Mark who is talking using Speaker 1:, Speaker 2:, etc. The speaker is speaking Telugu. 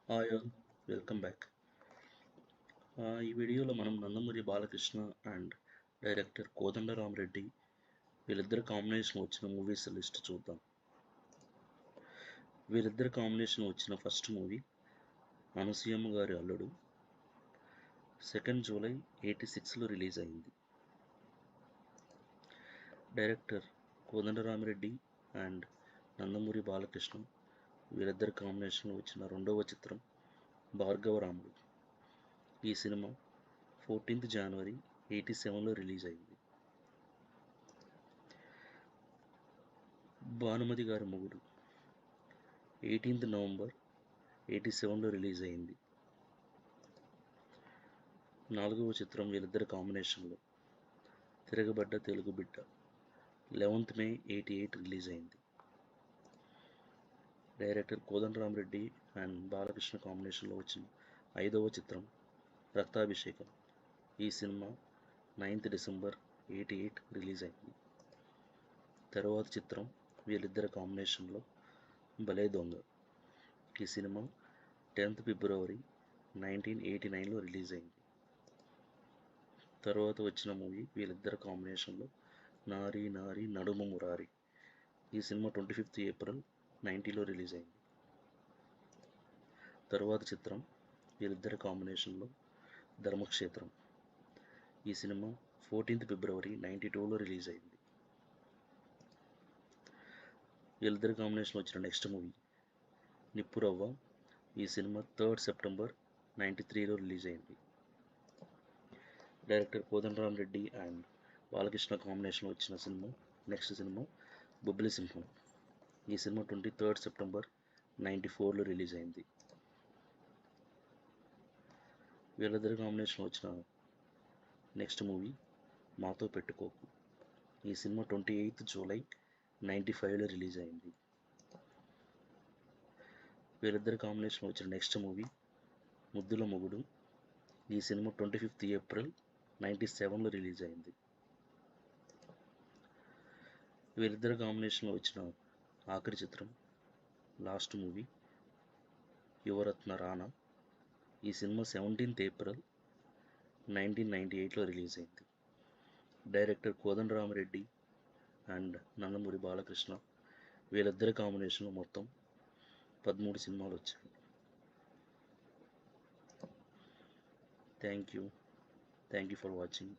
Speaker 1: Hi all, welcome back. ఈ వీడియోలో మనం నందమూరి బాలకృష్ణ అండ్ డైరెక్టర్ కోదండరామరెడ్డి వీళ్ళిద్దరు కాంబినేషన్ వచ్చిన మూవీస్ లిస్ట్ చూద్దాం. వీళ్ళిద్దరు కాంబినేషన్ వచ్చిన ఫస్ట్ మూవీ అనసూయమ్మ గారి అల్లుడు, 2 జూలై 86లో రిలీజ్ అయింది. డైరెక్టర్ కోదండరామరెడ్డి అండ్ నందమూరి బాలకృష్ణ వీళ్ళిద్దరు కాంబినేషన్లో వచ్చిన రెండవ చిత్రం భార్గవరాముడు. ఈ సినిమా 14th జనవరి 87లో రిలీజ్ అయింది. భానుమతి గారి మొగుడు 18th నవంబర్ 87లో రిలీజ్ అయింది. నాలుగవ చిత్రం వీళ్ళిద్దరి కాంబినేషన్లో తిరగబడ్డ తెలుగు బిడ్డ 11th మే 88 రిలీజ్ అయింది. డైరెక్టర్ కోదండరామరెడ్డి అండ్ బాలకృష్ణ కాంబినేషన్లో వచ్చిన ఐదవ చిత్రం రక్తాభిషేకం. ఈ సినిమా 9th డిసెంబర్ 88 రిలీజ్ అయింది. తరువాత చిత్రం వీళ్ళిద్దరి కాంబినేషన్లో భలే దొంగ. ఈ సినిమా 10th ఫిబ్రవరి 1989లో రిలీజ్ అయింది. తర్వాత వచ్చిన మూవీ వీళ్ళిద్దరి కాంబినేషన్లో నారీ నారీ నడుమ మురారి. ఈ సినిమా 25th ఏప్రిల్ 90లో రిలీజ్ అయింది. తరువాత చిత్రం వీళ్ళిద్దరి కాంబినేషన్లో ధర్మక్షేత్రం. ఈ సినిమా 14th ఫిబ్రవరి 92లో రిలీజ్ అయింది. వీళ్ళిద్దరి కాంబినేషన్లో వచ్చిన నెక్స్ట్ మూవీ నిప్పురవ్వ. ఈ సినిమా 3rd సెప్టెంబర్ 93లో రిలీజ్ అయింది. డైరెక్టర్ కోదండరామరెడ్డి అండ్ బాలకృష్ణ కాంబినేషన్లో వచ్చిన నెక్స్ట్ సినిమా బొబ్బిలి సింహం. ఈ సినిమా 23rd సెప్టెంబర్ 94లో రిలీజ్ అయింది. వీళ్ళిద్దరి కాంబినేషన్లో వచ్చిన నెక్స్ట్ మూవీ మాతో పెట్టుకోకు. ఈ సినిమా 28th జూలై 95లో రిలీజ్ అయింది. వీళ్ళిద్దరి కాంబినేషన్లో వచ్చిన నెక్స్ట్ మూవీ ముద్దుల మొగుడు. ఈ సినిమా 25th ఏప్రిల్ 97లో రిలీజ్ అయింది. వీళ్ళిద్దరి కాంబినేషన్లో వచ్చిన ఆఖరి చిత్రం లాస్ట్ మూవీ యువరత్న రానా. ఈ సినిమా 17th ఏప్రిల్ 1998లో రిలీజ్ అయింది. డైరెక్టర్ కోదండరామరెడ్డి అండ్ నందమూరి బాలకృష్ణ వీళ్ళిద్దరి కాంబినేషన్లో మొత్తం 13 సినిమాలు వచ్చాయి. Thank you for watching.